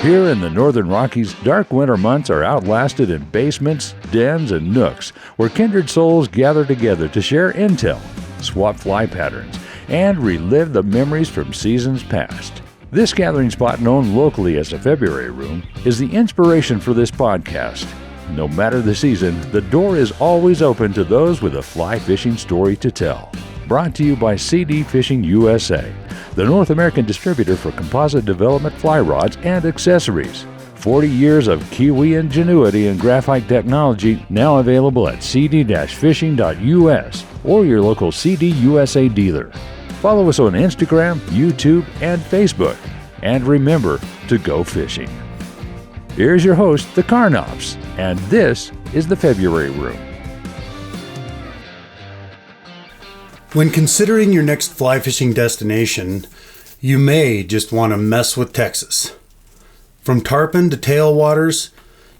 Here in the Northern Rockies, dark winter months are outlasted in basements, dens, and nooks where kindred souls gather together to share intel, swap fly patterns, and relive the memories from seasons past. This gathering spot, known locally as the February Room, is the inspiration for this podcast. No matter the season, the door is always open to those with a fly fishing story to tell. Brought to you by CD Fishing USA, the North American distributor for composite development fly rods and accessories. 40 years of Kiwi ingenuity and graphite technology now available at cd-fishing.us or your local CD USA dealer. Follow us on Instagram, YouTube, and Facebook. And remember to go fishing. Here's your host, the Carnops, and this is the February Room. When considering your next fly fishing destination, you may just want to mess with Texas. From tarpon to tailwaters,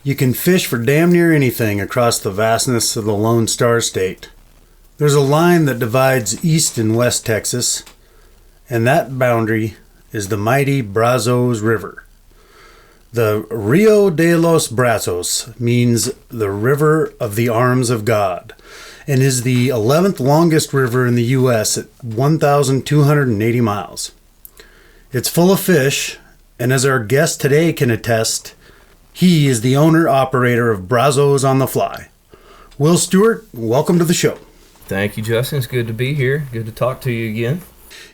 you can fish for damn near anything across the vastness of the Lone Star State. There's a line that divides East and West Texas, and that boundary is the mighty Brazos River. The Rio de los Brazos means the River of the Arms of God, and is the 11th longest river in the U.S. at 1,280 miles. It's full of fish, and as our guest today can attest, he is the owner-operator of Brazos on the Fly. Will Stewart, welcome to the show. Thank you, Justin. It's good to be here. Good to talk to you again.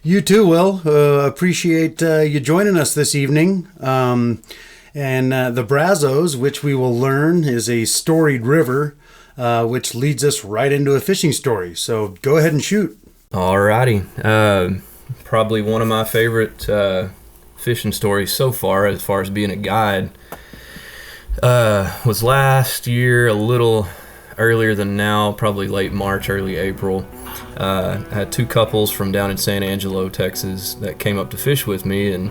You too, Will. Appreciate you joining us this evening. And the Brazos, which we will learn is a storied river, which leads us right into a fishing story. So go ahead and shoot. Alrighty. Probably one of my favorite fishing stories so far as being a guide, was last year, a little earlier than now, probably late March, early April. I had two couples from down in San Angelo, Texas, that came up to fish with me, and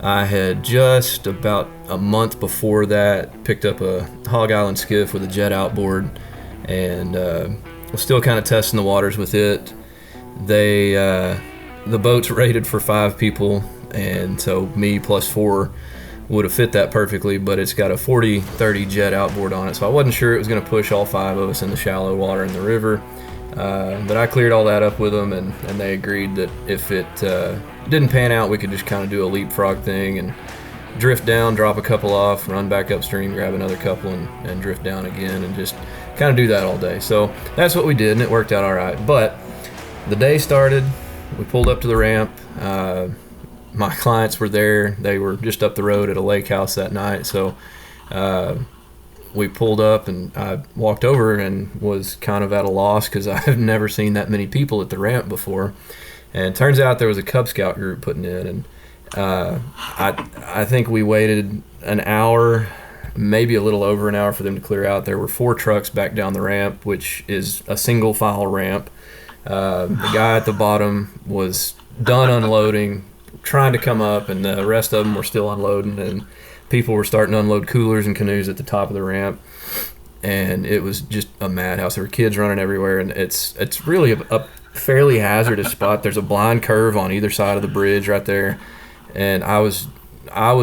I had just about a month before that picked up a Hog Island skiff with a jet outboard, and was still kind of testing the waters with it. The boat's rated for 5 people, and so me plus 4 would have fit that perfectly, but it's got a 40-30 jet outboard on it, so I wasn't sure it was going to push all 5 of us in the shallow water in the river. But I cleared all that up with them, and they agreed that if it didn't pan out, we could just kind of do a leapfrog thing and drift down, drop a couple off, run back upstream, grab another couple, and drift down again, and just kind of do that all day. So that's what we did, and it worked out all right. But the day started, we pulled up to the ramp. My clients were there. They were just up the road at a lake house that night, so we pulled up, and I walked over and was kind of at a loss because I've never seen that many people at the ramp before. And it turns out there was a Cub Scout group putting in, and I think we waited an hour, maybe a little over an hour for them to clear out. There were 4 trucks back down the ramp, which is a single file ramp. The guy at the bottom was done unloading, trying to come up, and the rest of them were still unloading, and people were starting to unload coolers and canoes at the top of the ramp, and it was just a madhouse. There were kids running everywhere, and it's really a fairly hazardous spot. There's a blind curve on either side of the bridge right there, and I was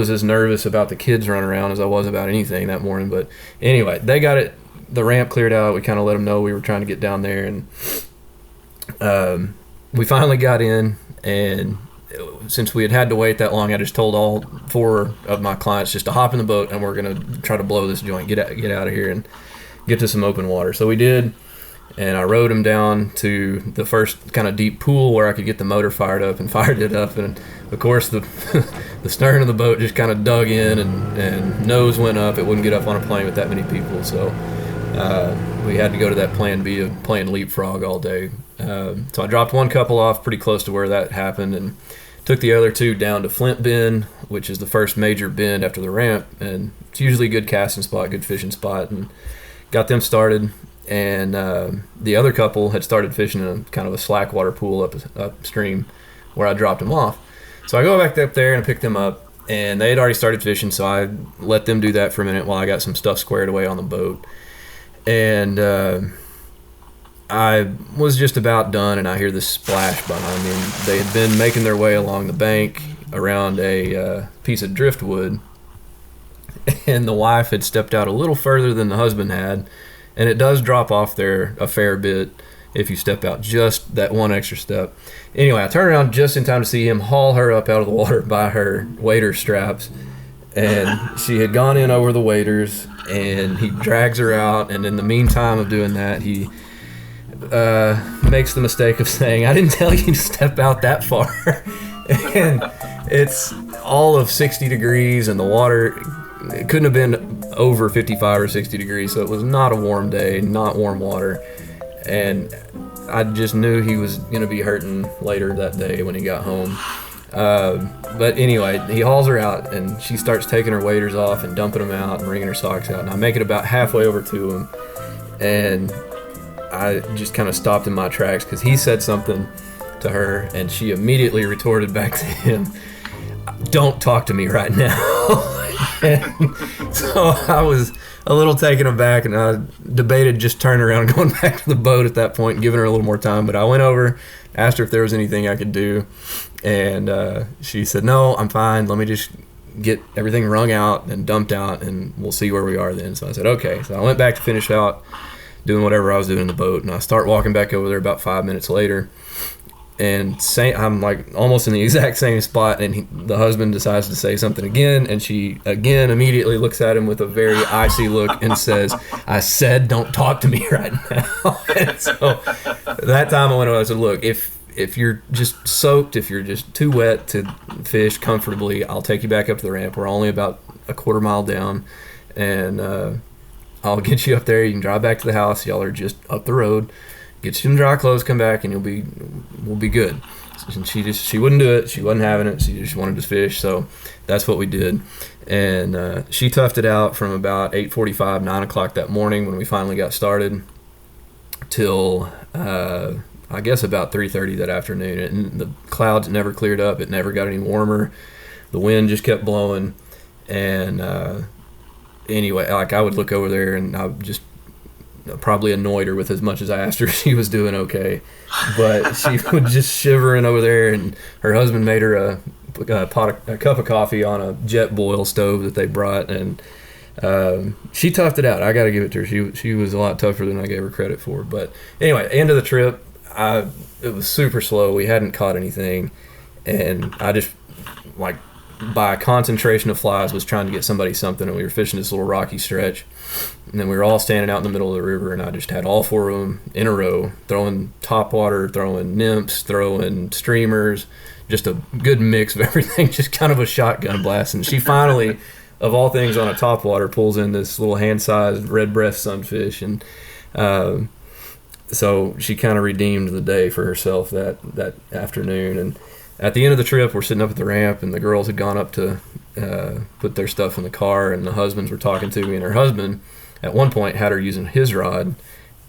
as nervous about the kids running around as I was about anything that morning. But anyway, they got the ramp cleared out. We kind of let them know we were trying to get down there, and we finally got in, and since we had to wait that long, I just told all 4 of my clients just to hop in the boat, and we're going to try to blow this joint, get out of here and get to some open water. So we did, and I rowed them down to the first kind of deep pool where I could get the motor fired up, and fired it up. And of course the the stern of the boat just kind of dug in, and nose went up. It wouldn't get up on a plane with that many people. So we had to go to that plan B of playing leapfrog all day. So I dropped 1 couple off pretty close to where that happened, and took the other 2 down to Flint Bend, which is the first major bend after the ramp, and it's usually a good casting spot, good fishing spot, and got them started. And the other couple had started fishing in a kind of a slack water pool upstream where I dropped them off. So I go back up there and pick them up, and they had already started fishing, so I let them do that for a minute while I got some stuff squared away on the boat. And I was just about done, and I hear this splash behind me. And they had been making their way along the bank around a piece of driftwood, and the wife had stepped out a little further than the husband had, and it does drop off there a fair bit if you step out just that one extra step. Anyway, I turned around just in time to see him haul her up out of the water by her wader straps, and she had gone in over the waders, and he drags her out, and in the meantime of doing that, he makes the mistake of saying, "I didn't tell you to step out that far." And it's all of 60 degrees, and the water, it couldn't have been over 55 or 60 degrees, so it was not a warm day, not warm water. And I just knew he was going to be hurting later that day when he got home. But anyway, he hauls her out, and she starts taking her waders off and dumping them out and wringing her socks out. And I make it about halfway over to him, and I just kind of stopped in my tracks because he said something to her, and she immediately retorted back to him, "Don't talk to me right now." And so I was a little taken aback, and I debated just turning around and going back to the boat at that point and giving her a little more time. But I went over, asked her if there was anything I could do, and she said, "No, I'm fine. Let me just get everything wrung out and dumped out, and we'll see where we are then." So I said, "Okay." So I went back to finish out doing whatever I was doing in the boat, and I start walking back over there about 5 minutes later, and I'm like almost in the exact same spot, and the husband decides to say something again, and she again immediately looks at him with a very icy look and says, "I said don't talk to me right now." And so that time I went over, I said, "Look, if you're just soaked, if you're just too wet to fish comfortably, I'll take you back up to the ramp. We're only about a quarter mile down, and I'll get you up there. You can drive back to the house. Y'all are just up the road. Get you some dry clothes, come back, and we'll be good." And she wouldn't do it. She wasn't having it. She just wanted to fish. So that's what we did. And she toughed it out from about 8:45, 9 o'clock that morning when we finally got started till I guess about 3:30 that afternoon. And the clouds never cleared up. It never got any warmer. The wind just kept blowing. And anyway, like I would look over there, and I would just probably annoyed her with as much as I asked her if she was doing okay, but she was just shivering over there, and her husband made her a cup of coffee on a jet boil stove that they brought, and she toughed it out. I got to give it to her. She was a lot tougher than I gave her credit for. But anyway, end of the trip, it was super slow. We hadn't caught anything, and I just, like, by concentration of flies, was trying to get somebody something, and we were fishing this little rocky stretch, and then we were all standing out in the middle of the river, and I just had all four of them in a row, throwing topwater, throwing nymphs, throwing streamers, just a good mix of everything, just kind of a shotgun blast. And she finally, of all things on a topwater, pulls in this little hand-sized red-breast sunfish, and so she kind of redeemed the day for herself that afternoon. And at the end of the trip, we're sitting up at the ramp, and the girls had gone up to put their stuff in the car, and the husbands were talking to me, and her husband at one point had her using his rod,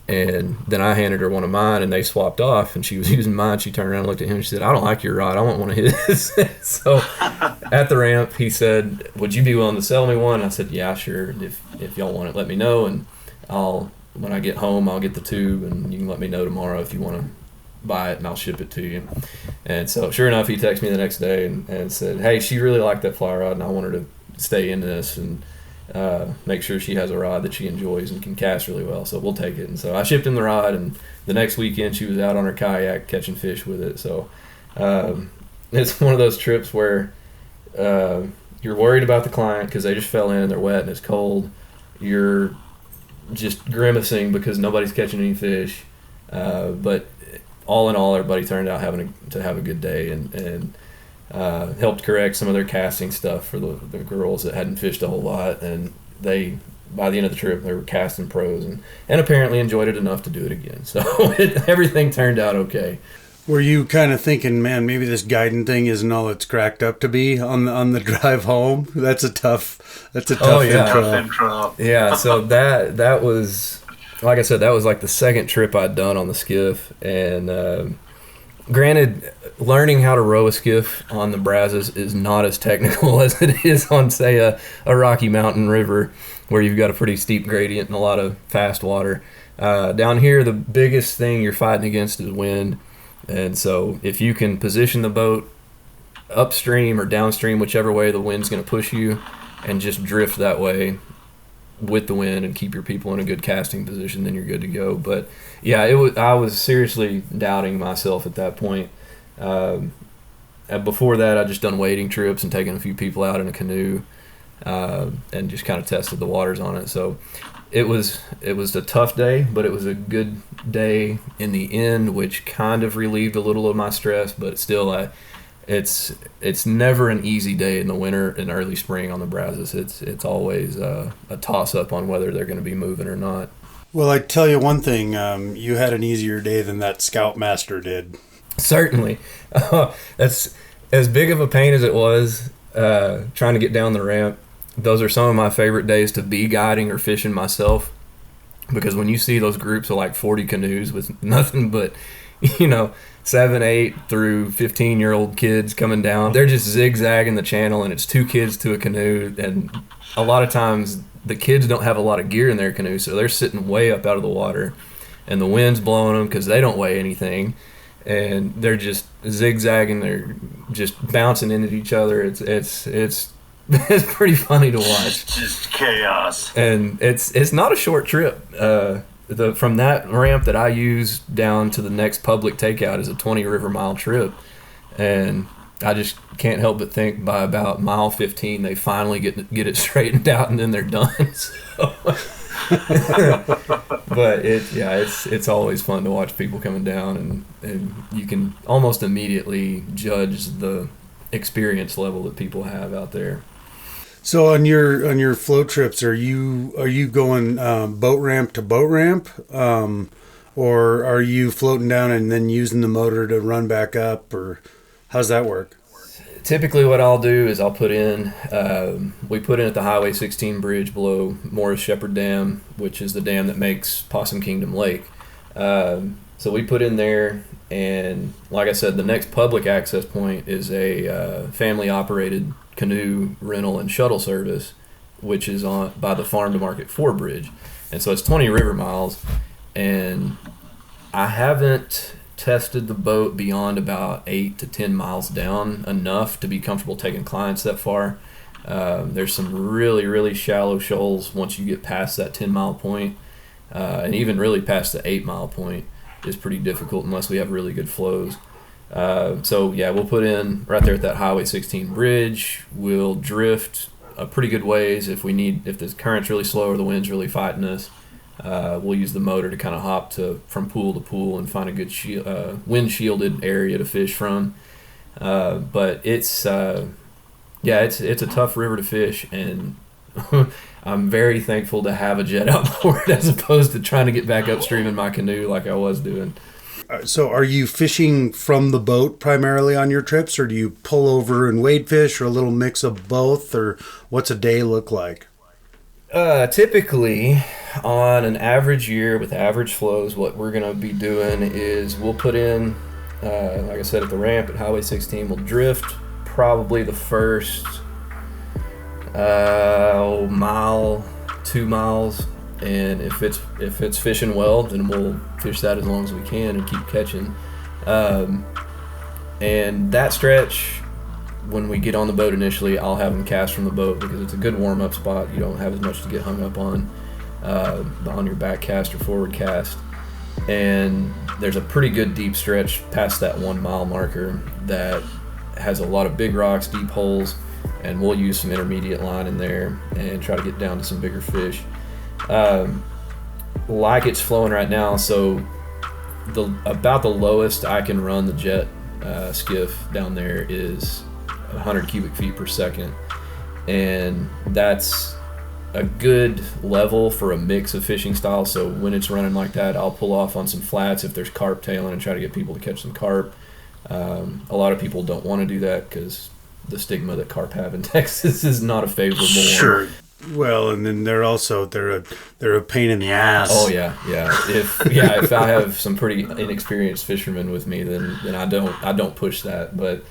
and then I handed her one of mine, and they swapped off, and she was using mine. She turned around and looked at him, and she said, "I don't like your rod. I want one of his." So at the ramp, he said, "Would you be willing to sell me one?" I said, "Yeah, sure. If y'all want it, let me know, and when I get home, I'll get the tube, and you can let me know tomorrow if you want to buy it, and I'll ship it to you." And so sure enough, he texted me the next day and said, "Hey, she really liked that fly rod, and I want her to stay in this and make sure she has a rod that she enjoys and can cast really well, so we'll take it." And so I shipped him the rod, and the next weekend she was out on her kayak catching fish with it. So it's one of those trips where you're worried about the client because they just fell in, they're wet and it's cold. You're just grimacing because nobody's catching any fish, but all in all, everybody turned out to have a good day, and helped correct some of their casting stuff for the girls that hadn't fished a whole lot, and they, by the end of the trip, they were casting pros and apparently enjoyed it enough to do it again. So everything turned out okay. Were you kind of thinking, man, maybe this guiding thing isn't all it's cracked up to be on the drive home? That's a tough intro. Yeah, so that was, like I said, that was like the second trip I'd done on the skiff, and granted, learning how to row a skiff on the Brazos is not as technical as it is on, say, a Rocky Mountain river where you've got a pretty steep gradient and a lot of fast water. Down here, the biggest thing you're fighting against is wind, and so if you can position the boat upstream or downstream, whichever way the wind's going to push you, and just drift that way with the wind and keep your people in a good casting position, then you're good to go. But yeah, I was seriously doubting myself at that point. And before that, I just done wading trips and taken a few people out in a canoe, and just kind of tested the waters on it. So it was a tough day, but it was a good day in the end, which kind of relieved a little of my stress. But still, it's never an easy day in the winter and early spring on the Brazos. It's always a toss up on whether they're going to be moving or not. Well, I tell you one thing, you had an easier day than that Scoutmaster did. Certainly. That's as big of a pain as it was trying to get down the ramp. Those are some of my favorite days to be guiding or fishing myself, because when you see those groups of like 40 canoes with nothing but, 7, 8 through 15-year-old kids coming down, they're just zigzagging the channel, and it's 2 kids to a canoe, and a lot of times the kids don't have a lot of gear in their canoe, so they're sitting way up out of the water, and the wind's blowing them because they don't weigh anything, and they're just zigzagging, they're just bouncing into each other. It's pretty funny to watch. Just chaos. And it's not a short trip. From that ramp that I use down to the next public takeout is a 20 river mile trip, and I just can't help but think by about mile 15 they finally get it straightened out, and then they're done. So. But it's always fun to watch people coming down, and you can almost immediately judge the experience level that people have out there. So on your float trips, are you going boat ramp to boat ramp, or are you floating down and then using the motor to run back up, or how's that work? Typically what I'll do is I'll put in, we put in at the Highway 16 bridge below Morris Shepherd Dam, which is the dam that makes Possum Kingdom Lake. So we put in there, and like I said, the next public access point is a family-operated canoe rental and shuttle service, which is on by the Farm to Market 4 bridge. And so it's 20 river miles, and I haven't tested the boat beyond about 8 to 10 miles down enough to be comfortable taking clients that far. There's some really, really shallow shoals once you get past that 10-mile point, and even really past the 8-mile point is pretty difficult unless we have really good flows. So yeah, we'll put in right there at that Highway 16 bridge. We'll drift a pretty good ways if the current's really slow or the wind's really fighting us. We'll use the motor to kind of hop from pool to pool and find a good wind shielded area to fish from. But it's a tough river to fish, and I'm very thankful to have a jet outboard as opposed to trying to get back upstream in my canoe like I was doing. So are you fishing from the boat primarily on your trips, or do you pull over and wade fish, or a little mix of both, or what's a day look like? Typically, on an average year with average flows, what we're going to be doing is we'll put in, like I said, at the ramp at Highway 16, we'll drift probably the first mile, 2 miles, and if it's fishing well, then we'll fish that as long as we can and keep catching. And that stretch, when we get on the boat initially, I'll have them cast from the boat because it's a good warm-up spot. You don't have as much to get hung up on your back cast or forward cast. And there's a pretty good deep stretch past that 1 mile marker that has a lot of big rocks, deep holes, and we'll use some intermediate line in there and try to get down to some bigger fish. Like it's flowing right now, so about the lowest I can run the jet skiff down there is 100 cubic feet per second, and that's a good level for a mix of fishing styles. So when it's running like that, I'll pull off on some flats if there's carp tailing and try to get people to catch some carp. A lot of people don't want to do that because the stigma that carp have in Texas is not a favorable one. Sure. Well, and then they're a pain in the ass. Oh yeah. If I have some pretty inexperienced fishermen with me, then I don't push that. But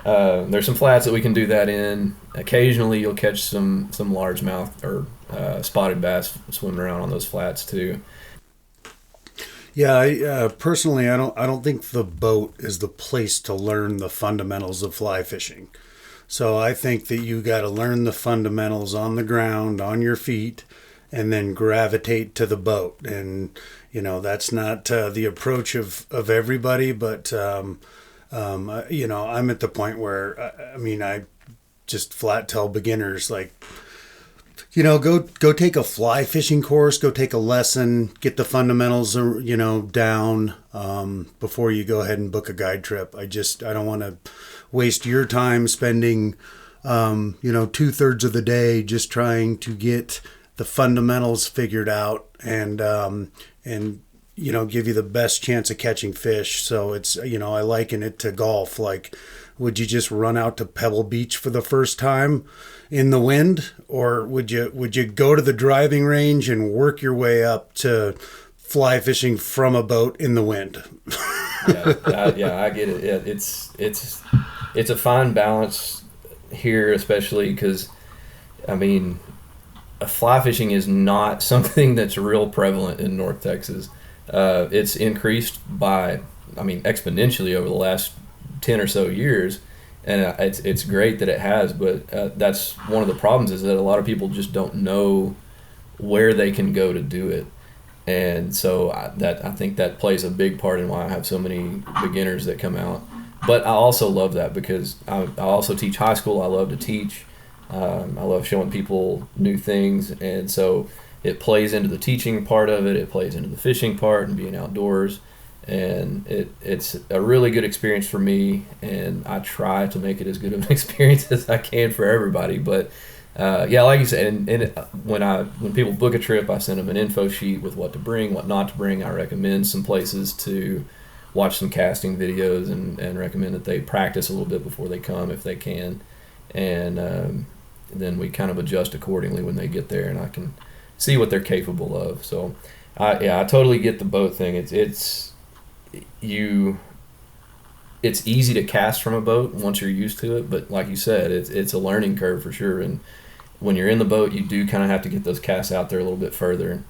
there's some flats that we can do that in. Occasionally, you'll catch some largemouth or spotted bass swimming around on those flats too. Yeah, I personally, I don't think the boat is the place to learn the fundamentals of fly fishing. So I think that you got to learn the fundamentals on the ground, on your feet, and then gravitate to the boat. And, that's not the approach of everybody, but, I'm at the point where, I just flat tell beginners, like, go take a fly fishing course, go take a lesson, get the fundamentals, down before you go ahead and book a guide trip. I don't want to waste your time spending, 2/3 of the day just trying to get the fundamentals figured out and give you the best chance of catching fish. So it's, I liken it to golf. Like, would you just run out to Pebble Beach for the first time in the wind, or would you go to the driving range and work your way up to fly fishing from a boat in the wind? I get it. Yeah, it's a fine balance here, especially because, fly fishing is not something that's real prevalent in North Texas. It's increased by, exponentially over the last 10 or so years, and it's great that it has, but that's one of the problems, is that a lot of people just don't know where they can go to do it. And so I think that plays a big part in why I have so many beginners that come out. But I also love that because I also teach high school. I love to teach. I love showing people new things, and so it plays into the teaching part of it. It plays into the fishing part and being outdoors, and it's a really good experience for me, and I try to make it as good of an experience as I can for everybody. But like you said, and when people book a trip, I send them an info sheet with what to bring, what not to bring. I recommend some places to watch some casting videos, and recommend that they practice a little bit before they come if they can, and then we kind of adjust accordingly when they get there, and I can see what they're capable of. So I totally get the boat thing. It's easy to cast from a boat once you're used to it, but like you said, it's a learning curve for sure. And when you're in the boat, you do kind of have to get those casts out there a little bit further.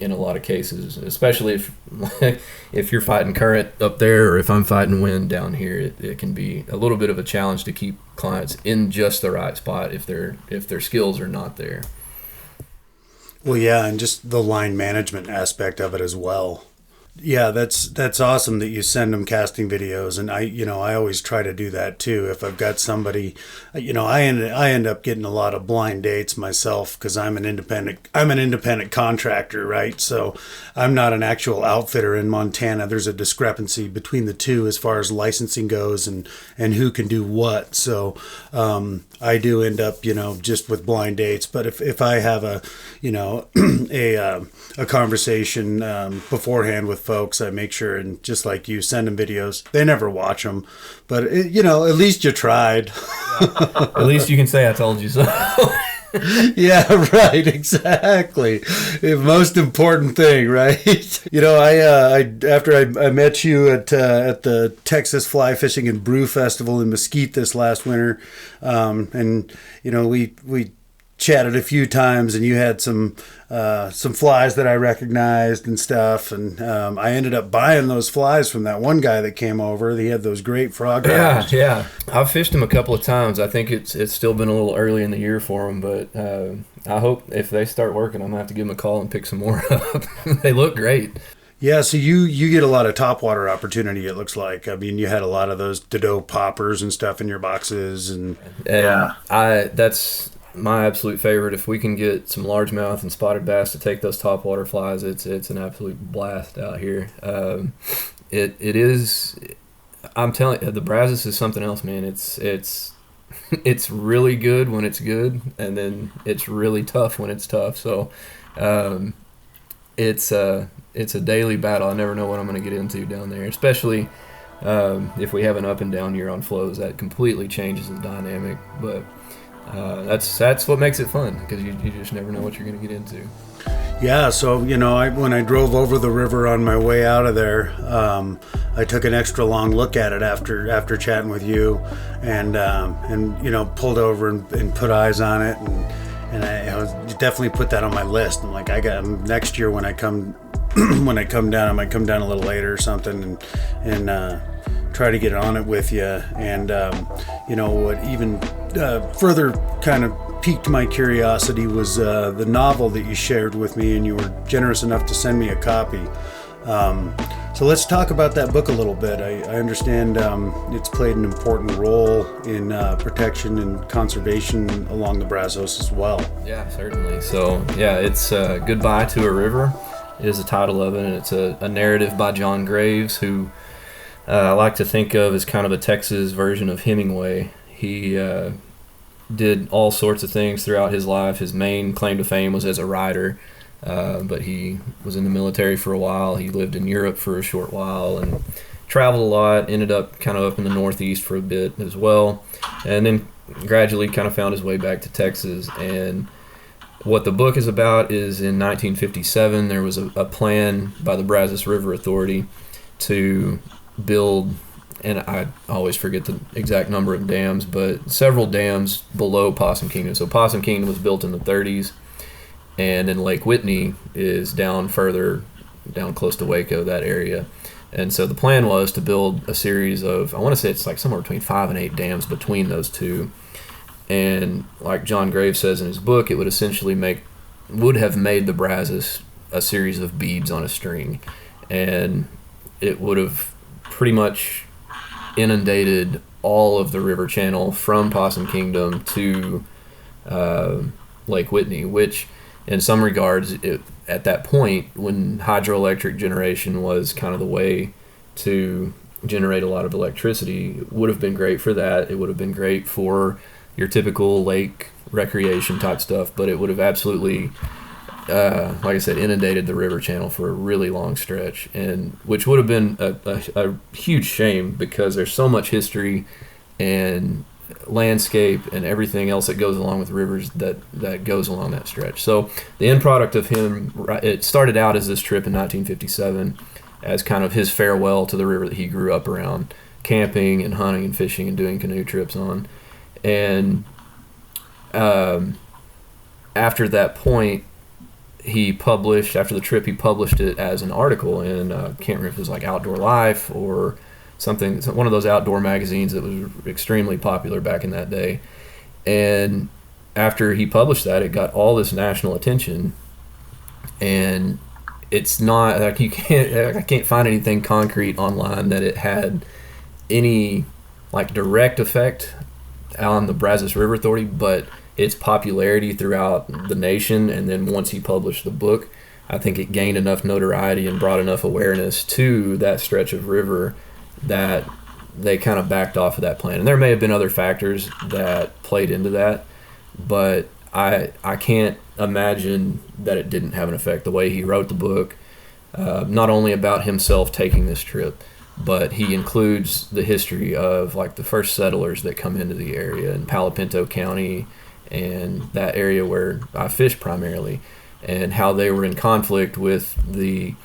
In a lot of cases, especially if you're fighting current up there, or if I'm fighting wind down here, it can be a little bit of a challenge to keep clients in just the right spot if their skills are not there. Well, yeah, and just the line management aspect of it as well. Yeah, that's awesome that you send them casting videos, and I always try to do that too. If I've got somebody, I end up getting a lot of blind dates myself because I'm an independent contractor, right? So I'm not an actual outfitter in Montana. There's a discrepancy between the two as far as licensing goes and who can do what. So I do end up just with blind dates. But if I have a a conversation beforehand with folks, I make sure, and just like you, send them videos. They never watch them, but at least you tried. At least you can say I told you so. Yeah, right, exactly. The most important thing, right? After I met you at the Texas Fly Fishing and Brew Festival in Mesquite this last winter, and we chatted a few times, and you had some flies that I recognized and stuff, and I ended up buying those flies from that one guy that came over. He had those great frog rods. Yeah. I've fished them a couple of times. I think it's still been a little early in the year for them, but I hope if they start working, I'm gonna have to give them a call and pick some more up. They look great. Yeah, so you get a lot of topwater opportunity, it looks like. You had a lot of those Dodo poppers and stuff in your boxes, and that's my absolute favorite. If we can get some largemouth and spotted bass to take those topwater flies, it's an absolute blast out here. It is. I'm telling you, the Brazos is something else, man. It's really good when it's good, and then it's really tough when it's tough. So it's a daily battle. I never know what I'm going to get into down there, especially if we have an up and down year on flows. That completely changes the dynamic, but that's what makes it fun, because you just never know what you're going to get into. Yeah, so when I drove over the river on my way out of there, I took an extra long look at it after chatting with you, and pulled over and put eyes on it, and I was definitely put that on my list. I'm like, next year when I come down, I might come down a little later or something, and try to get on it with you. And what even further kind of piqued my curiosity was the novel that you shared with me, and you were generous enough to send me a copy. So let's talk about that book a little bit. I understand it's played an important role in protection and conservation along the Brazos as well. Yeah, certainly. So, it's Goodbye to a River is the title of it, and it's a narrative by John Graves, who I like to think of as kind of a Texas version of Hemingway. He did all sorts of things throughout his life. His main claim to fame was as a writer. But he was in the military for a while. He lived in Europe for a short while and traveled a lot, ended up kind of up in the Northeast for a bit as well, and then gradually kind of found his way back to Texas. And what the book is about is in 1957, there was a plan by the Brazos River Authority to build, and I always forget the exact number of dams, but several dams below Possum Kingdom. So Possum Kingdom was built in the 30s. And then Lake Whitney is down further, down close to Waco, that area. And so the plan was to build a series of, I want to say it's like somewhere between 5 and 8 dams between those two. And like John Graves says in his book, it would essentially would have made the Brazos a series of beads on a string. And it would have pretty much inundated all of the river channel from Possum Kingdom to Lake Whitney, which in some regards, at that point, when hydroelectric generation was kind of the way to generate a lot of electricity, it would have been great for that. It would have been great for your typical lake recreation type stuff, but it would have absolutely, like I said, inundated the river channel for a really long stretch, and which would have been a huge shame, because there's so much history and landscape and everything else that goes along with rivers that goes along that stretch. So the end product of him, it started out as this trip in 1957 as kind of his farewell to the river that he grew up around, camping and hunting and fishing and doing canoe trips on. And after that point, after the trip, he published it as an article in, can't remember if it was like Outdoor Life or something, one of those outdoor magazines that was extremely popular back in that day. And after he published that, it got all this national attention, and it's not like I can't find anything concrete online that it had any like direct effect on the Brazos River Authority, but its popularity throughout the nation, and then once he published the book, I think it gained enough notoriety and brought enough awareness to that stretch of river that they kind of backed off of that plan. And there may have been other factors that played into that, but I can't imagine that it didn't have an effect. The way he wrote the book, not only about himself taking this trip, but he includes the history of like the first settlers that come into the area in Palo Pinto County and that area where I fish primarily, and how they were in conflict with the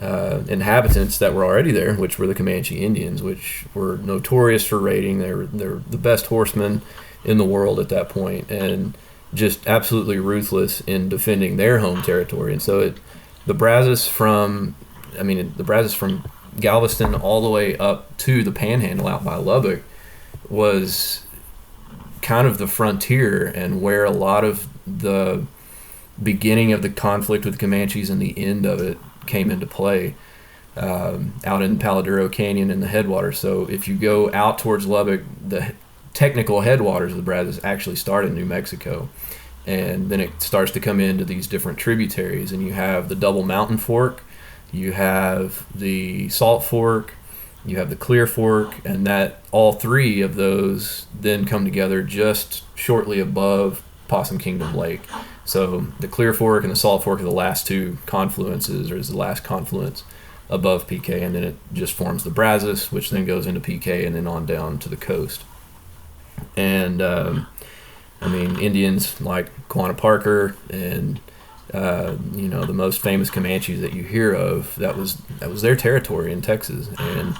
inhabitants that were already there, which were the Comanche Indians, which were notorious for raiding. They're the best horsemen in the world at that point, and just absolutely ruthless in defending their home territory. And so the Brazos from Galveston all the way up to the Panhandle out by Lubbock was kind of the frontier, and where a lot of the beginning of the conflict with the Comanches and the end of it came into play, out in Palo Duro Canyon and the headwaters. So if you go out towards Lubbock, the technical headwaters of the Brazos actually start in New Mexico, and then it starts to come into these different tributaries, and you have the Double Mountain Fork, you have the Salt Fork, you have the Clear Fork, and that all three of those then come together just shortly above Possum Kingdom Lake. So the Clear Fork and the Salt Fork are the last two confluences, or is the last confluence above PK, and then it just forms the Brazos, which then goes into PK and then on down to the coast. And Indians like Quanah Parker and the most famous Comanches that you hear of, that was their territory in Texas, and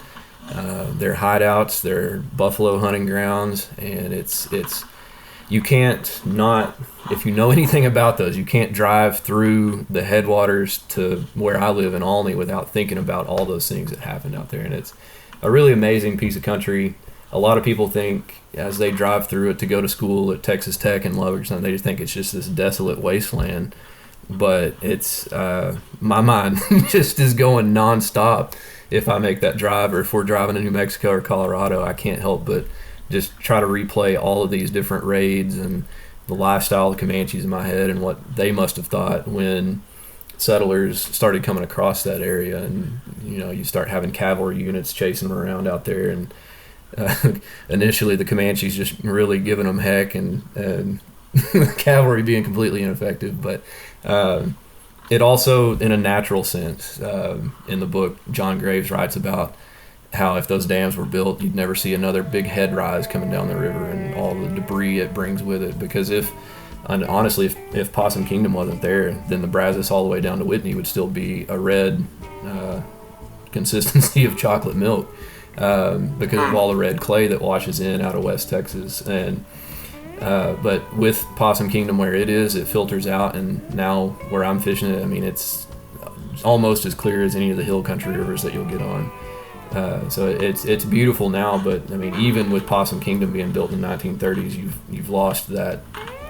their hideouts, their buffalo hunting grounds, and it's you can't not, if you know anything about those, you can't drive through the headwaters to where I live in Olney without thinking about all those things that happened out there. And a really amazing piece of country. A lot of people think as they drive through it to go to school at Texas Tech in Lubbock or something, they just think it's just this desolate wasteland. But it's my mind just is going nonstop if I make that drive, or if we're driving to New Mexico or Colorado. I can't help but just try to replay all of these different raids and the lifestyle of the Comanches in my head and what they must have thought when settlers started coming across that area. And you start having cavalry units chasing them around out there, and initially the Comanches just really giving them heck, and cavalry being completely ineffective. But it also, in a natural sense, in the book, John Graves writes about how if those dams were built, you'd never see another big head rise coming down the river and all the debris it brings with it. Because if Possum Kingdom wasn't there, then the Brazos all the way down to Whitney would still be a red consistency of chocolate milk, because of all the red clay that washes in out of West Texas. And but with Possum Kingdom where it is, it filters out, and now where I'm fishing it, I mean, it's almost as clear as any of the hill country rivers that you'll get on. So it's beautiful now, but I mean, even with Possum Kingdom being built in the 1930s, you've lost that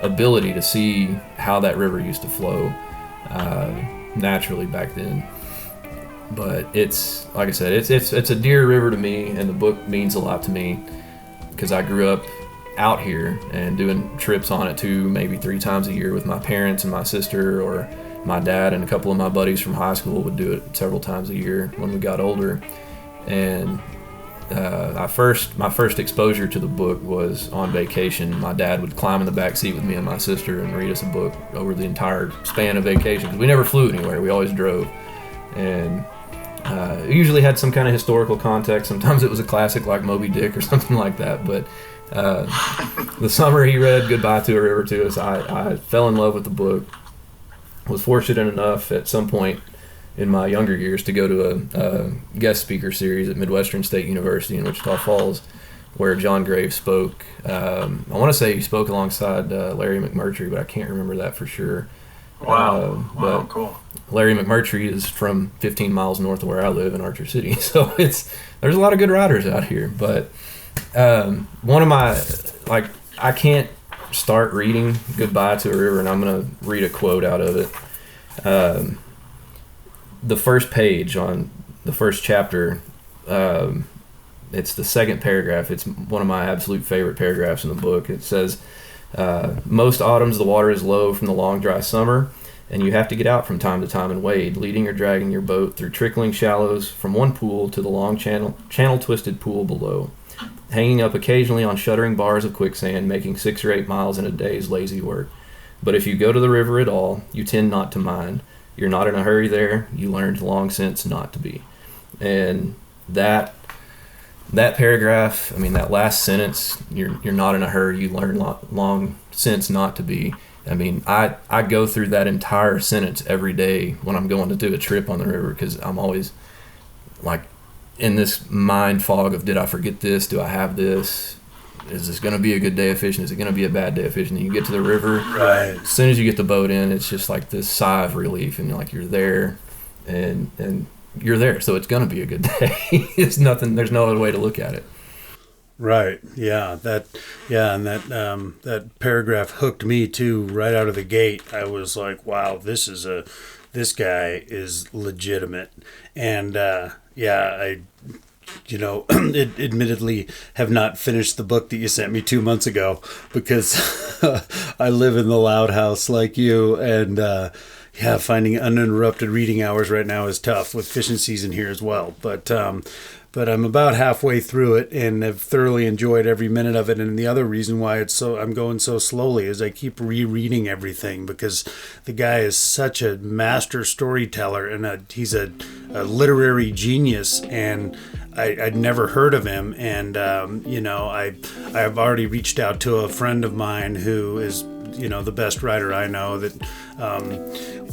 ability to see how that river used to flow naturally back then. But it's, like I said, it's a dear river to me, and the book means a lot to me because I grew up out here and doing trips on it 2, maybe 3 times a year with my parents and my sister, or my dad and a couple of my buddies from high school would do it several times a year when we got older. And my first exposure to the book was on vacation. My dad would climb in the back seat with me and my sister and read us a book over the entire span of vacation, because we never flew anywhere, we always drove. And it usually had some kind of historical context. Sometimes it was a classic like Moby Dick or something like that. But the summer he read Goodbye to a River to us, I fell in love with the book. Was fortunate enough at some point in my younger years to go to a guest speaker series at Midwestern State University in Wichita Falls, where John Graves spoke. I want to say he spoke alongside Larry McMurtry, but I can't remember that for sure. Wow, cool. Larry McMurtry is from 15 miles north of where I live in Archer City, so there's a lot of good riders out here. But one of my, I can't start reading Goodbye to a River, and I'm going to read a quote out of it. The first page on the first chapter, it's the second paragraph. It's one of my absolute favorite paragraphs in the book. It says, most autumns the water is low from the long dry summer, and you have to get out from time to time and wade, leading or dragging your boat through trickling shallows from one pool to the long channel-twisted pool below, hanging up occasionally on shuddering bars of quicksand, making 6 or 8 miles in a day's lazy work. But if you go to the river at all, you tend not to mind. You're not in a hurry there. You learned long since not to be. And that paragraph, I mean, that last sentence, you're not in a hurry. You learn long since not to be. I mean, I go through that entire sentence every day when I'm going to do a trip on the river, because I'm always like in this mind fog of, did I forget this? Do I have this? Is this going to be a good day of fishing? Is it going to be a bad day of fishing? And you get to the river, Right. As soon as you get the boat in, it's just like this sigh of relief, and you're there, and you're there, so it's going to be a good day. It's nothing. There's no other way to look at it. Right. Yeah. And that paragraph hooked me too right out of the gate. I was like, wow, this guy is legitimate. And I admittedly have not finished the book that you sent me 2 months ago, because I live in the loud house like you, and finding uninterrupted reading hours right now is tough with fishing season here as well. But I'm about halfway through it and have thoroughly enjoyed every minute of it. And the other reason why I'm going so slowly is I keep rereading everything, because the guy is such a master storyteller, and he's a literary genius, and I'd never heard of him. And I've already reached out to a friend of mine who is the best writer I know, that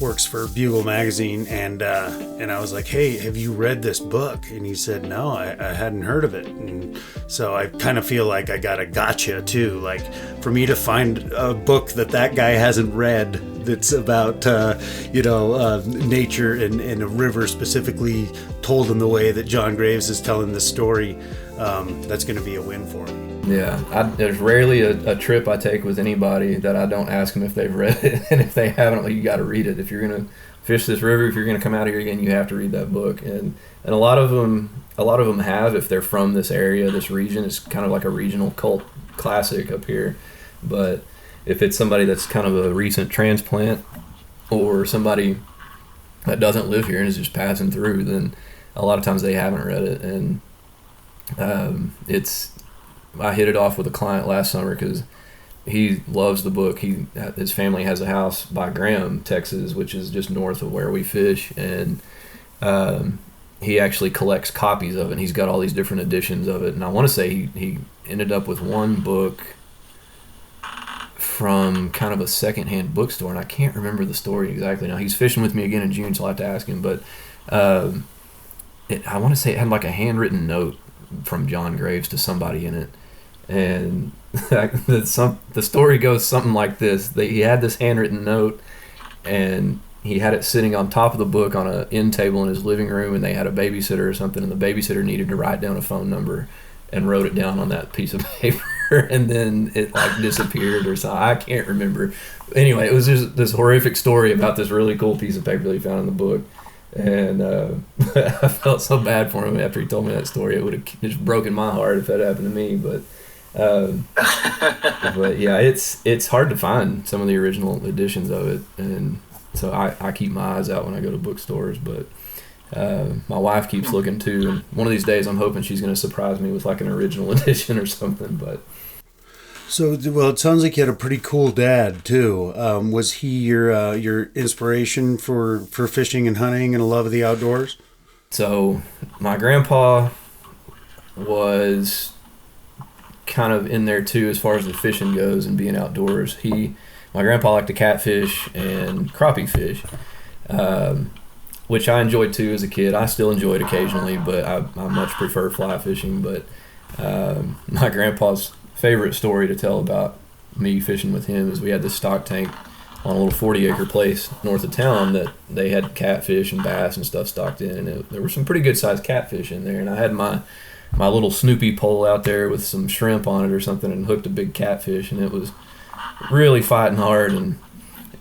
works for Bugle magazine, and I was like, hey, have you read this book? And he said, no, I hadn't heard of it. And so I kind of feel like I got a gotcha too, like for me to find a book that guy hasn't read that's about nature and a river specifically told in the way that John Graves is telling this story, that's going to be a win for me. Yeah, there's rarely a trip I take with anybody that I don't ask them if they've read it, and if they haven't, well, you got to read it. If you're gonna fish this river, if you're gonna come out here again, you have to read that book. And a lot of them have, if they're from this area, this region. It's kind of like a regional cult classic up here. But if it's somebody that's kind of a recent transplant, or somebody that doesn't live here and is just passing through, then a lot of times they haven't read it. And I hit it off with a client last summer because he loves the book. His family has a house by Graham, Texas, which is just north of where we fish, and he actually collects copies of it. And he's got all these different editions of it, and I want to say he ended up with one book from kind of a secondhand bookstore, and I can't remember the story exactly now. He's fishing with me again in June, so I'll have to ask him. But I want to say it had like a handwritten note from John Graves to somebody in it. And the story goes something like this. He had this handwritten note, and he had it sitting on top of the book on an end table in his living room, and they had a babysitter or something, and the babysitter needed to write down a phone number and wrote it down on that piece of paper, and then it like disappeared or something. I can't remember. Anyway, it was just this horrific story about this really cool piece of paper that he found in the book. And I felt so bad for him after he told me that story. It would have just broken my heart if that happened to me. But yeah, it's hard to find some of the original editions of it, and so I keep my eyes out when I go to bookstores. But my wife keeps looking too, and one of these days I'm hoping she's going to surprise me with like an original edition or something. But so, well, it sounds like you had a pretty cool dad too. Was he your inspiration for fishing and hunting and a love of the outdoors? So my grandpa was kind of in there too as far as the fishing goes and being outdoors. My grandpa liked to catfish and crappie fish, which I enjoyed too as a kid. I still enjoy it occasionally, but I much prefer fly fishing. But my grandpa's favorite story to tell about me fishing with him is we had this stock tank on a little 40-acre place north of town that they had catfish and bass and stuff stocked in, and there were some pretty good-sized catfish in there. And I had my little Snoopy pole out there with some shrimp on it or something and hooked a big catfish, and it was really fighting hard, and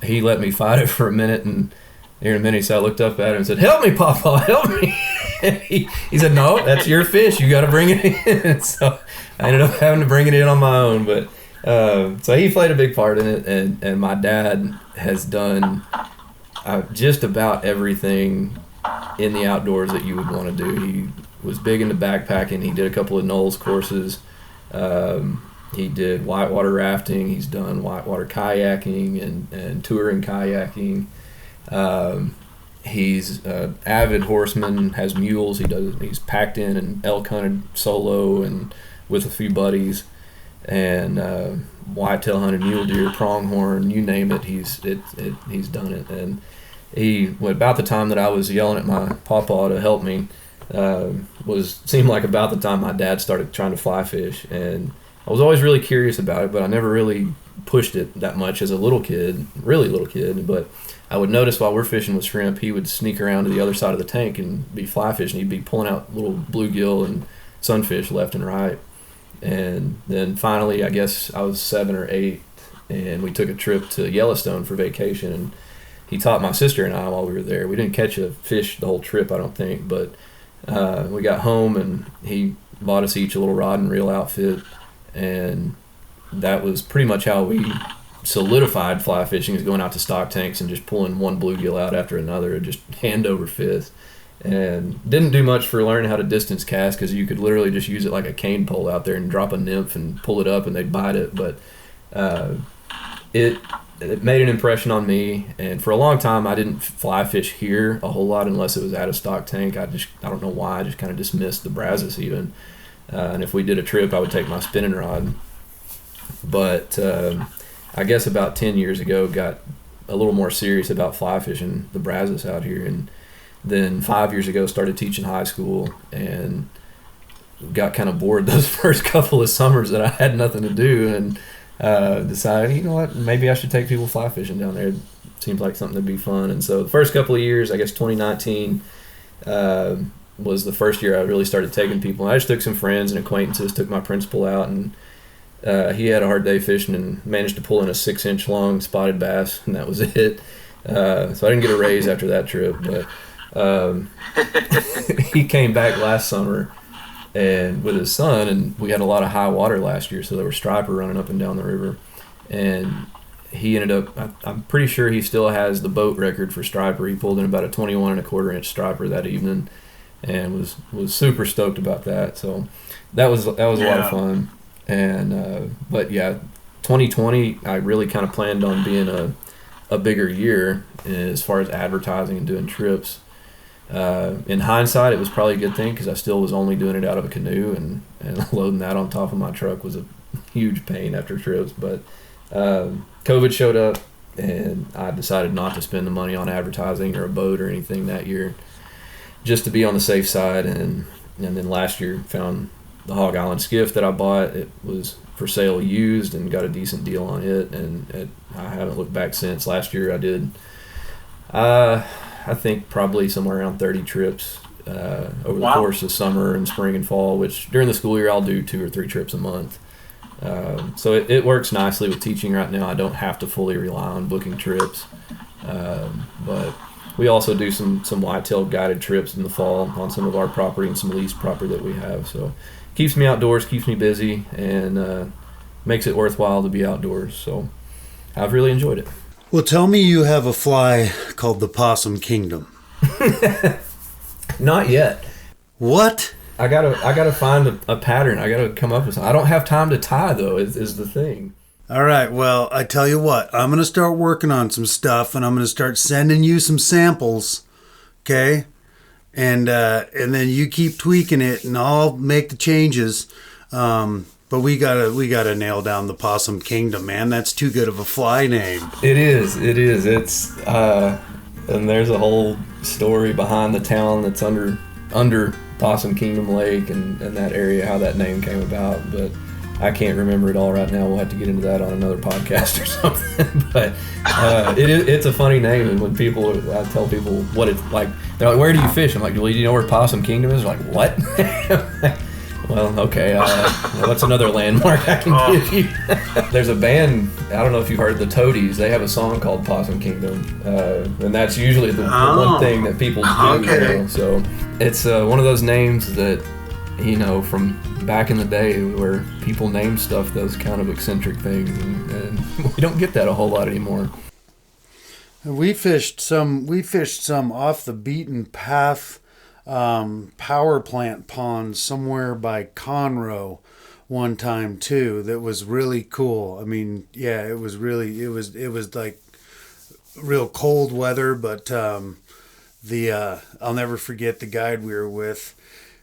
he let me fight it for a minute, and here in a minute so I looked up at him and said, "Help me, Papa, help me." And he said, "No, that's your fish, you got to bring it in." So I ended up having to bring it in on my own. But so he played a big part in it, and my dad has done just about everything in the outdoors that you would want to do. He was big into backpacking. He did a couple of Knowles courses. He did whitewater rafting. He's done whitewater kayaking and touring kayaking. He's an avid horseman, has mules. He's packed in and elk hunted solo and with a few buddies, and whitetail hunted mule deer, pronghorn, you name it. He's done it. And about the time that I was yelling at my pawpaw to help me, seemed like about the time my dad started trying to fly fish. And I was always really curious about it, but I never really pushed it that much as a little kid, really little kid. But I would notice while we're fishing with shrimp, he would sneak around to the other side of the tank and be fly fishing. He'd be pulling out little bluegill and sunfish left and right. And then finally, I guess I was 7 or 8, and we took a trip to Yellowstone for vacation, and he taught my sister and I while we were there. We didn't catch a fish the whole trip, I don't think, but we got home and he bought us each a little rod and reel outfit, and that was pretty much how we solidified fly fishing, is going out to stock tanks and just pulling one bluegill out after another, just hand over fist. And didn't do much for learning how to distance cast, because you could literally just use it like a cane pole out there and drop a nymph and pull it up and they'd bite it. But it made an impression on me, and for a long time I didn't fly fish here a whole lot unless it was at a stock tank. I don't know why, I just kind of dismissed the Brazos even. And if we did a trip, I would take my spinning rod. But I guess about 10 years ago got a little more serious about fly fishing the Brazos out here, and then 5 years ago started teaching high school, and got kind of bored those first couple of summers that I had nothing to do, and decided, you know what, maybe I should take people fly fishing down there. seems like something that'd be fun. And so the first couple of years, I guess 2019 was the first year I really started taking people. I just took some friends and acquaintances, took my principal out, and he had a hard day fishing and managed to pull in a 6-inch long spotted bass, and that was it. So I didn't get a raise after that trip, but he came back last summer and with his son, and we had a lot of high water last year, so there were striper running up and down the river, and he ended up, I'm pretty sure he still has the boat record for striper. He pulled in about a 21.25-inch striper that evening, and was super stoked about that. So that was a lot of fun. And but yeah, 2020 I really kind of planned on being a bigger year as far as advertising and doing trips. In hindsight, it was probably a good thing because I still was only doing it out of a canoe, and loading that on top of my truck was a huge pain after trips. But COVID showed up, and I decided not to spend the money on advertising or a boat or anything that year, just to be on the safe side. And then last year found the Hog Island skiff that I bought. It was for sale used and got a decent deal on it, and I haven't looked back since. Last year I did I think probably somewhere around 30 trips over the course of summer and spring and fall, which during the school year I'll do 2 or 3 trips a month. So it works nicely with teaching right now. I don't have to fully rely on booking trips, but we also do some whitetail guided trips in the fall on some of our property and some leased property that we have. So it keeps me outdoors, keeps me busy, and makes it worthwhile to be outdoors. So I've really enjoyed it. Well, tell me you have a fly called the Possum Kingdom. Not yet. What? I gotta find a pattern. I gotta come up with something. I don't have time to tie though. Is the thing. All right. Well, I tell you what. I'm gonna start working on some stuff, and I'm gonna start sending you some samples. Okay. And then you keep tweaking it, and I'll make the changes. But we gotta nail down the Possum Kingdom, man. That's too good of a fly name. It is. It's and there's a whole story behind the town that's under Possum Kingdom Lake and that area, how that name came about. But I can't remember it all right now. We'll have to get into that on another podcast or something. But it's a funny name, and when I tell people what it's like, they're like, "Where do you fish?" I'm like, "Well, do you know where Possum Kingdom is?" They're like, "What?" Well, okay. What's another landmark I can give you? There's a band, I don't know if you've heard the Toadies. They have a song called Possum Kingdom, and that's usually the one thing that people do. Okay. You know? So it's one of those names that, from back in the day where people name stuff those kind of eccentric things, and we don't get that a whole lot anymore. We fished some off the beaten path power plant ponds somewhere by Conroe one time too. That was really cool. I mean, yeah, it was like real cold weather, but I'll never forget the guide we were with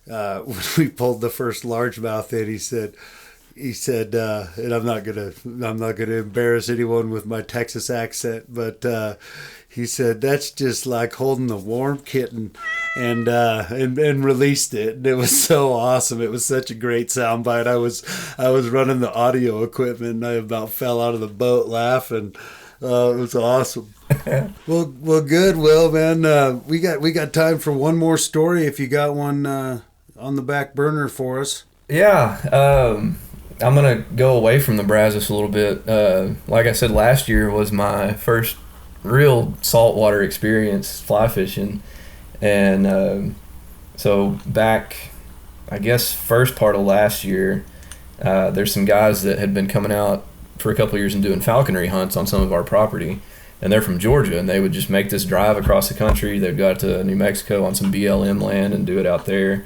when we pulled the first largemouth in. He said, and I'm not gonna embarrass anyone with my Texas accent, but he said, "That's just like holding a warm kitten," and released it. And it was so awesome. It was such a great soundbite. I was running the audio equipment, and I about fell out of the boat laughing. It was awesome. Well, good, Will, man. We got time for one more story if you got one on the back burner for us. Yeah. I'm going to go away from the Brazos a little bit. Like I said, last year was my first real saltwater experience fly fishing. And so back, I guess, first part of last year, there's some guys that had been coming out for a couple of years and doing falconry hunts on some of our property. And they're from Georgia, and they would just make this drive across the country. They'd go to New Mexico on some BLM land and do it out there.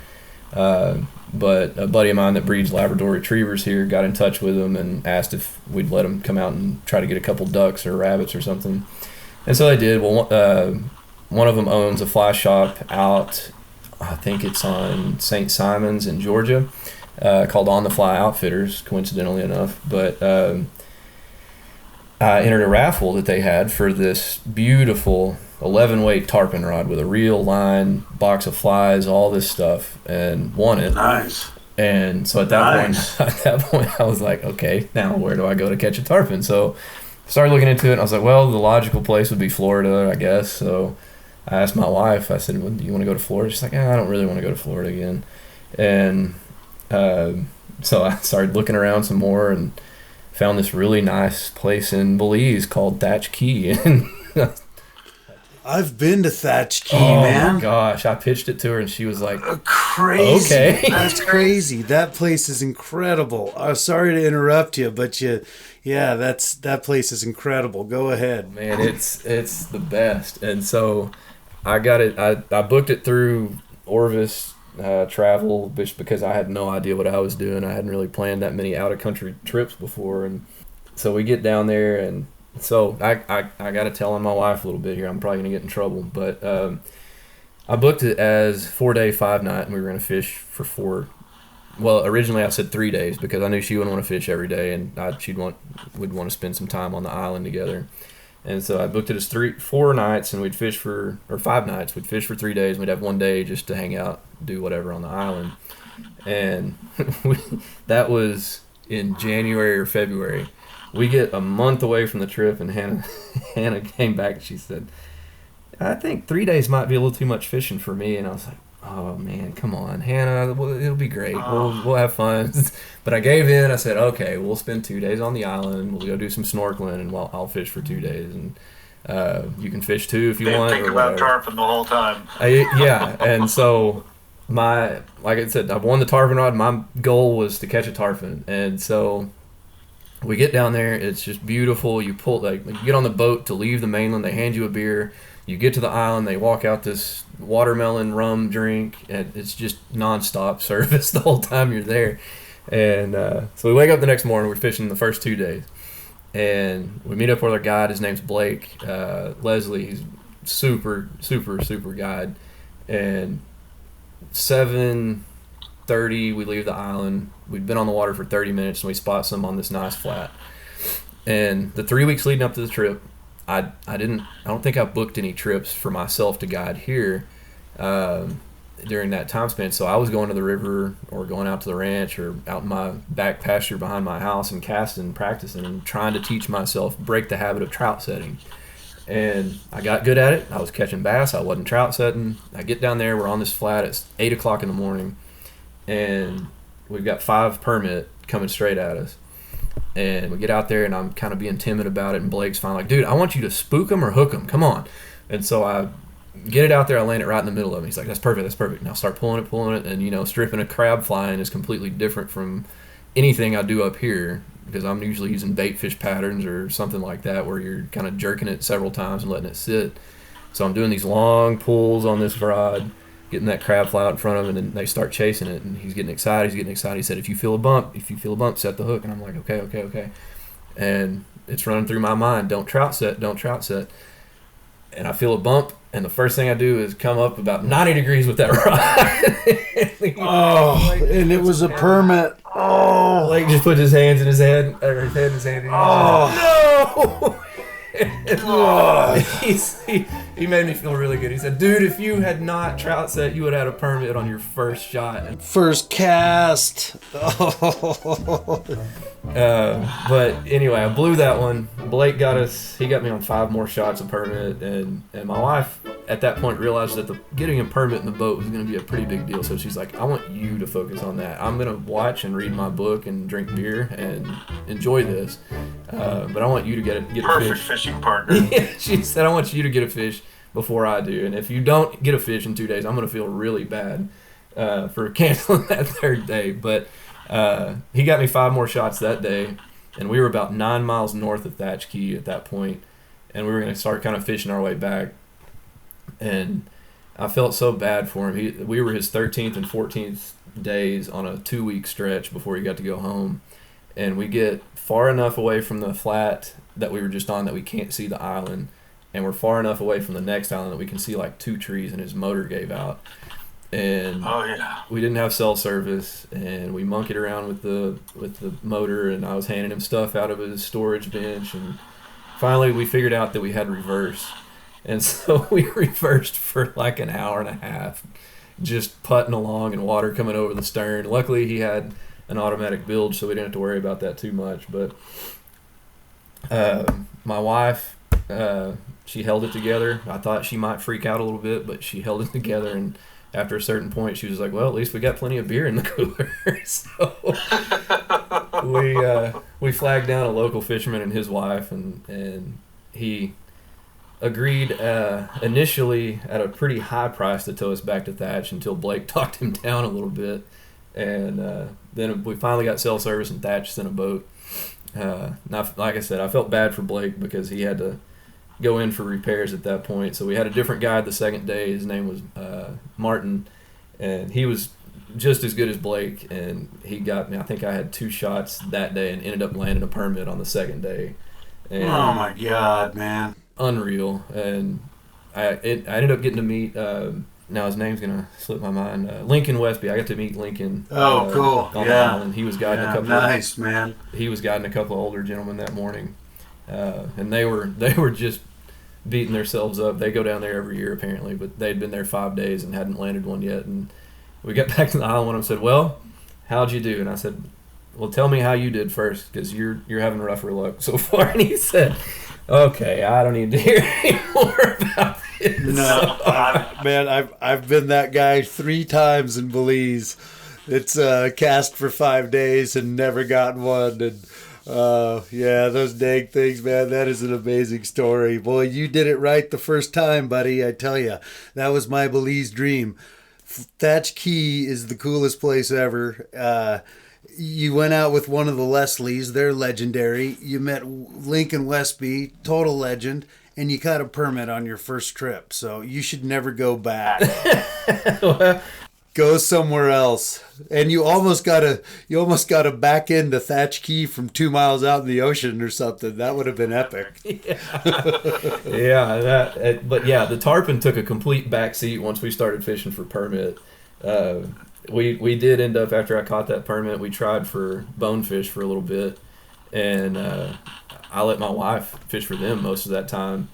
But a buddy of mine that breeds Labrador retrievers here got in touch with them and asked if we'd let them come out and try to get a couple ducks or rabbits or something. And so they did. Well, one of them owns a fly shop out, I think it's on St. Simons in Georgia, called On the Fly Outfitters, coincidentally enough. But I entered a raffle that they had for this beautiful 11-weight tarpon rod with a reel, line, box of flies, all this stuff, and won it. Nice. And so at that point, I was like, okay, now where do I go to catch a tarpon? So started looking into it, and I was like, well, the logical place would be Florida, I guess. So I asked my wife, I said, well, do you want to go to Florida? She's like, I don't really want to go to Florida again. And so I started looking around some more and found this really nice place in Belize called Thatch Key. And I've been to Thatch Key, oh man. my gosh, I pitched it to her and she was like, Crazy. okay. That's crazy. That place is incredible. Sorry to interrupt you, but that place is incredible. Go ahead. Man, it's the best. And so I got it. I booked it through Orvis Travel, just because I had no idea what I was doing. I hadn't really planned that many out of country trips before, and so we get down there, and so I got to tell on my wife a little bit here. I'm probably gonna get in trouble, but I booked it as 4 day, 5 night, and we were gonna fish for 4. Well, originally I said 3 days because I knew she wouldn't want to fish every day, and would want to spend some time on the island together. And so I booked it as 4 nights, and we'd fish for, or 5 nights. We'd fish for 3 days, and we'd have 1 day just to hang out, do whatever on the island. And that was in January or February. We get a month away from the trip, and Hannah came back and she said, I think 3 days might be a little too much fishing for me. And I was like, oh man, come on, Hannah, it'll be great. We'll have fun. But I gave in. I said, okay, we'll spend 2 days on the island. We'll go do some snorkeling, and I'll fish for 2 days. And you can fish too if you want. Think about tarpon the whole time. Yeah, and so like I said, I won the tarpon rod. My goal was to catch a tarpon, and so we get down there. It's just beautiful. You get on the boat to leave the mainland. They hand you a beer. You get to the island, they walk out this watermelon rum drink, and it's just nonstop service the whole time you're there. And so we wake up the next morning, we're fishing the first 2 days. And we meet up with our guide, his name's Blake. Leslie, he's super, super, super guide. And 7:30, we leave the island. We'd been on the water for 30 minutes, and we spot some on this nice flat. And the 3 weeks leading up to the trip, I don't think I booked any trips for myself to guide here during that time span. So I was going to the river or going out to the ranch or out in my back pasture behind my house and casting, practicing, and trying to teach myself, break the habit of trout setting. And I got good at it. I was catching bass. I wasn't trout setting. I get down there. We're on this flat. It's 8 o'clock in the morning, and we've got 5 permit coming straight at us. And we get out there, and I'm kind of being timid about it. And Blake's finally like, dude, I want you to spook them or hook them. Come on. And so I get it out there. I land it right in the middle of it. He's like, that's perfect. Now start pulling it. And, stripping a crab flying is completely different from anything I do up here, because I'm usually using bait fish patterns or something like that where you're kind of jerking it several times and letting it sit. So I'm doing these long pulls on this rod, getting that crab fly out in front of him, and then they start chasing it, and he's getting excited. He said, if you feel a bump, set the hook. And I'm like, okay. And it's running through my mind, don't trout set. And I feel a bump, and the first thing I do is come up about 90 degrees with that rod. And it was a permit. Oh, Blake just put his hands in his head, or his head in his hand. And no! He made me feel really good. He said, dude, if you had not trout set, you would have had a permit on your first shot. First cast. But anyway, I blew that one. Blake he got me on 5 more shots of permit, and my wife at that point realized that getting a permit in the boat was going to be a pretty big deal. So she's like, I want you to focus on that. I'm going to watch and read my book and drink beer and enjoy this. But I want you to get a Perfect fish. fishing partner. Yeah, she said, I want you to get a fish before I do. And if you don't get a fish in 2 days, I'm going to feel really bad for canceling that 3rd day. But he got me 5 more shots that day, and we were about 9 miles north of Thatch Key at that point, and we were going to start kind of fishing our way back. And I felt so bad for him. We were his 13th and 14th days on a 2-week stretch before he got to go home, and we get far enough away from the flat that we were just on that we can't see the island, and we're far enough away from the next island that we can see like 2 trees, and his motor gave out. And we didn't have cell service, and we monkeyed around with the motor, and I was handing him stuff out of his storage bench, and finally we figured out that we had reverse. And so we reversed for like an hour and a half, just putting along and water coming over the stern. Luckily he had an automatic bilge, so we didn't have to worry about that too much. But my wife, she held it together. I thought she might freak out a little bit, but she held it together. And after a certain point, she was like, "Well, at least we got plenty of beer in the cooler." So we flagged down a local fisherman and his wife, and he agreed initially at a pretty high price to tow us back to Thatch until Blake talked him down a little bit. And then we finally got cell service and Thatch sent a boat. Now, like I said, I felt bad for Blake because he had to go in for repairs at that point. So we had a different guide the second day. His name was Martin, and he was just as good as Blake. And he got me. I think I had 2 shots that day and ended up landing a permit on the second day. And oh my God, man! Unreal. And I ended up getting to meet. Now his name's gonna slip my mind. Lincoln Westby. I got to meet Lincoln. Oh, cool! On Yeah, the island. He was guiding a couple. Nice, man. He was guiding a couple of older gentlemen that morning, and they were just beating themselves up. They go down there every year apparently, but they'd been there 5 days and hadn't landed one yet. And we got back to the island. One of them said, "Well, how'd you do?" And I said, "Well, tell me how you did first, because you're having rougher luck so far." And he said, "Okay, I don't need to hear any more about this." No, man, I've been that guy 3 times in Belize. It's cast for 5 days and never gotten one. And yeah, those dang things, man. That is an amazing story. Boy, you did it right the first time, buddy. I tell you, that was my Belize dream. Thatch Key is the coolest place ever. You went out with one of the Leslies. They're legendary. You met Lincoln Westby, total legend, and you got a permit on your first trip. So you should never go back. Go somewhere else. And you almost got to back into Thatch Key from 2 miles out in the ocean or something. That would have been epic. But yeah, the tarpon took a complete backseat once we started fishing for permit. We did end up, after I caught that permit, we tried for bonefish for a little bit, and I let my wife fish for them most of that time,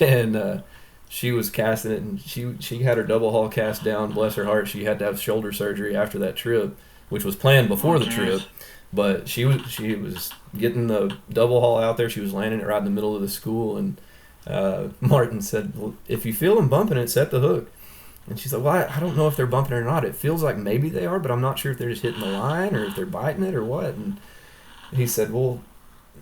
and she was casting it, and she had her double haul cast down. Bless her heart, she had to have shoulder surgery after that trip, which was planned before the trip, but she was getting the double haul out there. She was landing it right in the middle of the school, and Martin said, "Well, if you feel them bumping it, set the hook." And she's like, "Well, I don't know if they're bumping it or not. It feels like maybe they are, but I'm not sure if they're just hitting the line or if they're biting it or what." And he said, "Well,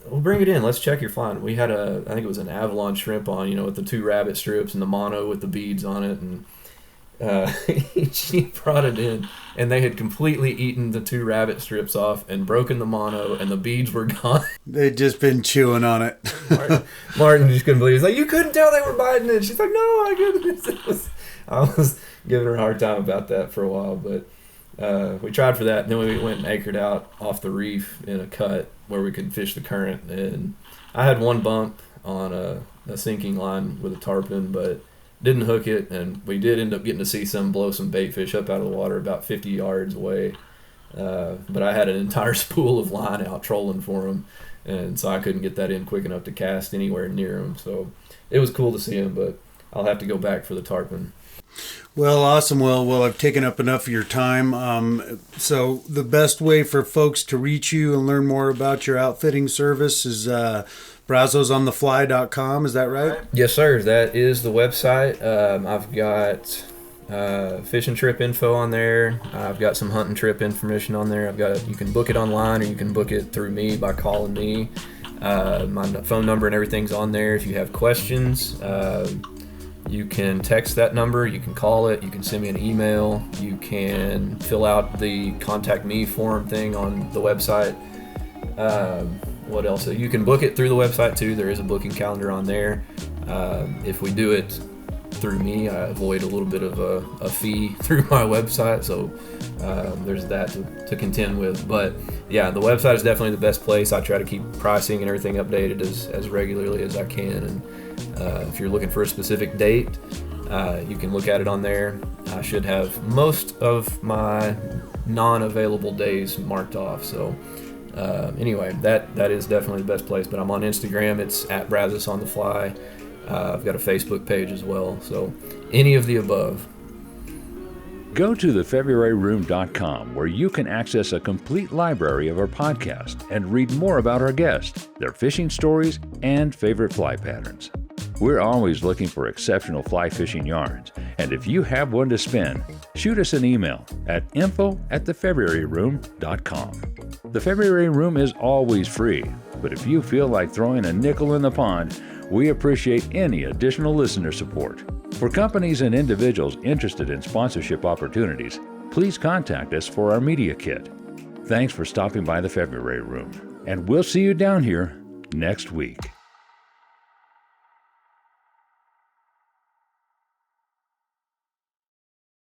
we'll bring it in. Let's check your flying." We had I think it was an Avalon shrimp on, with the 2 rabbit strips and the mono with the beads on it. And she brought it in, and they had completely eaten the 2 rabbit strips off and broken the mono, and the beads were gone. They'd just been chewing on it. Martin just couldn't believe it. He's like, "You couldn't tell they were biting it." She's like, "No, I couldn't." I was giving her a hard time about that for a while, but we tried for that, and then we went and anchored out off the reef in a cut where we could fish the current. And I had one bump on a sinking line with a tarpon, but didn't hook it, and we did end up getting to see some blow some bait fish up out of the water about 50 yards away. But I had an entire spool of line out trolling for them, and so I couldn't get that in quick enough to cast anywhere near them. So it was cool to see them, but I'll have to go back for the tarpon. Well, awesome. Well, I've taken up enough of your time. So the best way for folks to reach you and learn more about your outfitting service is brazosonthefly.com. Is that right? Yes, sir. That is the website. I've got fishing trip info on there. I've got some hunting trip information on there. You can book it online, or you can book it through me by calling me. My phone number and everything's on there. If you have questions, you can text that number, you can call it, you can send me an email, you can fill out the contact me form thing on the website. What else? You can book it through the website too. There is a booking calendar on there. If we do it through me, I avoid a little bit of a fee through my website, so there's that to contend with. But yeah, the website is definitely the best place. I try to keep pricing and everything updated as regularly as I can, and if you're looking for a specific date, you can look at it on there. I should have most of my non-available days marked off. So anyway, that is definitely the best place. But I'm on Instagram. It's at Brazos on the Fly. I've got a Facebook page as well. So any of the above. Go to thefebruaryroom.com where you can access a complete library of our podcast and read more about our guests, their fishing stories, and favorite fly patterns. We're always looking for exceptional fly fishing yarns, and if you have one to spin, shoot us an email at info@thefebruaryroom.com. The February Room is always free, but if you feel like throwing a nickel in the pond, we appreciate any additional listener support. For companies and individuals interested in sponsorship opportunities, please contact us for our media kit. Thanks for stopping by the February Room, and we'll see you down here next week.